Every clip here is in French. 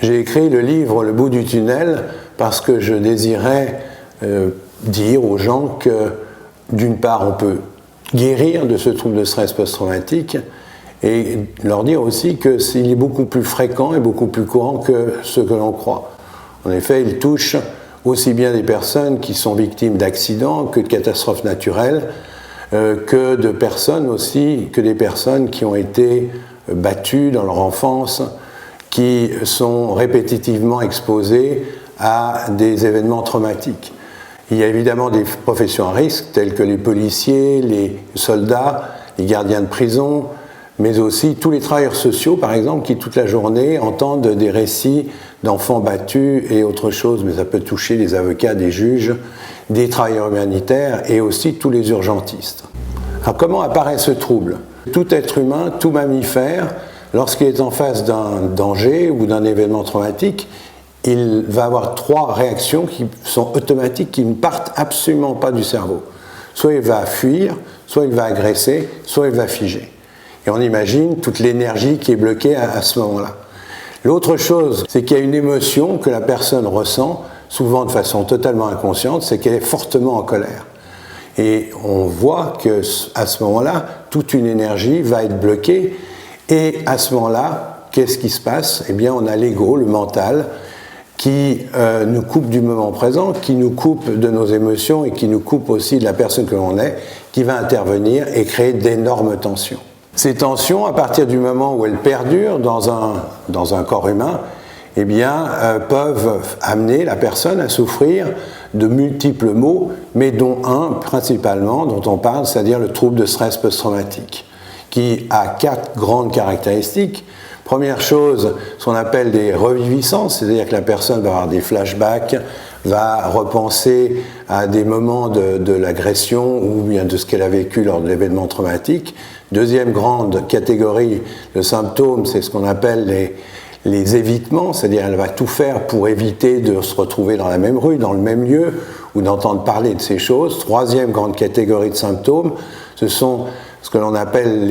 J'ai écrit le livre Le bout du tunnel parce que je désirais dire aux gens que, d'une part, on peut guérir de ce trouble de stress post-traumatique et leur dire aussi qu'il est beaucoup plus fréquent et beaucoup plus courant que ce que l'on croit. En effet, il touche aussi bien des personnes qui sont victimes d'accidents que de catastrophes naturelles, que de personnes aussi, que des personnes qui ont été battues dans leur enfance, qui sont répétitivement exposées à des événements traumatiques. Il y a évidemment des professions à risque, telles que les policiers, les soldats, les gardiens de prison, mais aussi tous les travailleurs sociaux, par exemple, qui toute la journée entendent des récits d'enfants battus et autre chose, mais ça peut toucher les avocats, des juges, des travailleurs humanitaires et aussi tous les urgentistes. Alors comment apparaît ce trouble? Tout être humain, tout mammifère, lorsqu'il est en face d'un danger ou d'un événement traumatique, il va avoir trois réactions qui sont automatiques, qui ne partent absolument pas du cerveau. Soit il va fuir, soit il va agresser, soit il va figer. Et on imagine toute l'énergie qui est bloquée à ce moment-là. L'autre chose, c'est qu'il y a une émotion que la personne ressent, souvent de façon totalement inconsciente, c'est qu'elle est fortement en colère. Et on voit qu'à ce moment-là, toute une énergie va être bloquée. Et à ce moment-là, qu'est-ce qui se passe? Eh bien, on a l'ego, le mental, qui nous coupe du moment présent, qui nous coupe de nos émotions et qui nous coupe aussi de la personne que l'on est, qui va intervenir et créer d'énormes tensions. Ces tensions, à partir du moment où elles perdurent dans un corps humain, eh bien, peuvent amener la personne à souffrir de multiples maux, mais dont un principalement dont on parle, c'est-à-dire le trouble de stress post-traumatique, qui a 4 grandes caractéristiques. Première chose, ce qu'on appelle des reviviscences, c'est-à-dire que la personne va avoir des flashbacks, va repenser à des moments de l'agression ou bien de ce qu'elle a vécu lors de l'événement traumatique. Deuxième grande catégorie de symptômes, c'est ce qu'on appelle les évitements, c'est-à-dire elle va tout faire pour éviter de se retrouver dans la même rue, dans le même lieu, ou d'entendre parler de ces choses. Troisième grande catégorie de symptômes, ce sont ce que l'on appelle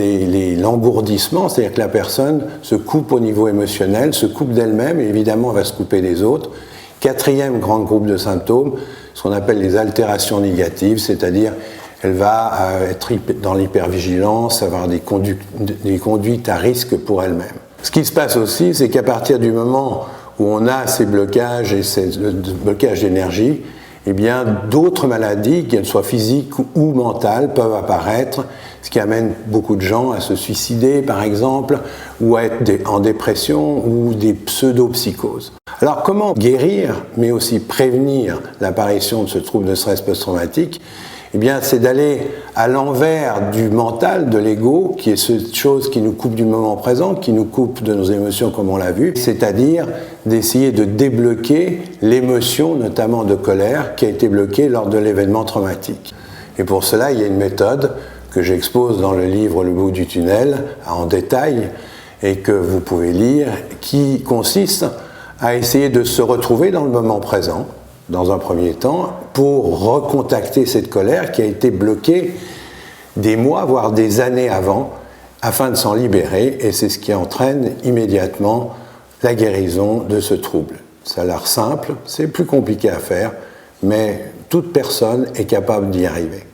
l'engourdissement, c'est-à-dire que la personne se coupe au niveau émotionnel, se coupe d'elle-même et évidemment va se couper des autres. Quatrième grand groupe de symptômes, ce qu'on appelle les altérations négatives, c'est-à-dire elle va être dans l'hypervigilance, avoir des conduites à risque pour elle-même. Ce qui se passe aussi, c'est qu'à partir du moment où on a ces blocages et ces blocages d'énergie, eh bien, d'autres maladies, qu'elles soient physiques ou mentales, peuvent apparaître, ce qui amène beaucoup de gens à se suicider, par exemple, ou à être en dépression ou des pseudo-psychoses. Alors, comment guérir, mais aussi prévenir l'apparition de ce trouble de stress post-traumatique? Eh bien, c'est d'aller à l'envers du mental, de l'ego, qui est cette chose qui nous coupe du moment présent, qui nous coupe de nos émotions, comme on l'a vu, c'est-à-dire d'essayer de débloquer l'émotion, notamment de colère, qui a été bloquée lors de l'événement traumatique. Et pour cela, il y a une méthode que j'expose dans le livre Le bout du tunnel, en détail, et que vous pouvez lire, qui consiste à essayer de se retrouver dans le moment présent, dans un premier temps, pour recontacter cette colère qui a été bloquée des mois, voire des années avant, afin de s'en libérer, et c'est ce qui entraîne immédiatement la guérison de ce trouble. Ça a l'air simple, c'est plus compliqué à faire, mais toute personne est capable d'y arriver.